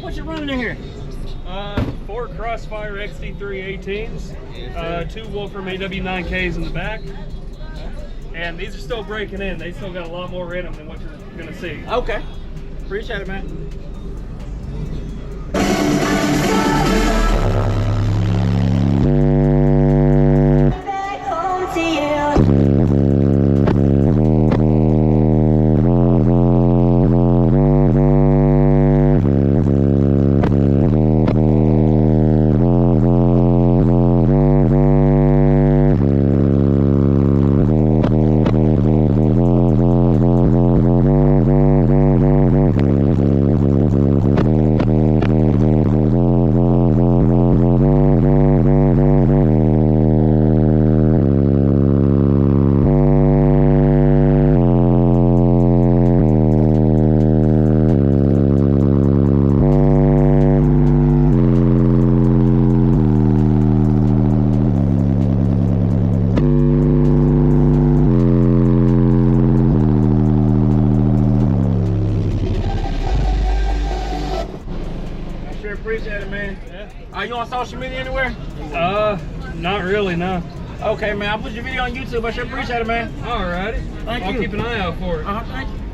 What you running in here? 4 Crossfire XT3 18s, 2 Wolfram AW9Ks in the back, and these are still breaking in. They still got a lot more in them than what you're going to see. Okay. Appreciate it, man. Appreciate it, man. Yeah. Are you on social media anywhere? Not really, no. Okay, man. I'll put your video on YouTube. I sure appreciate it, man. Alrighty. Thank you. I'll keep an eye out for it. Thank you.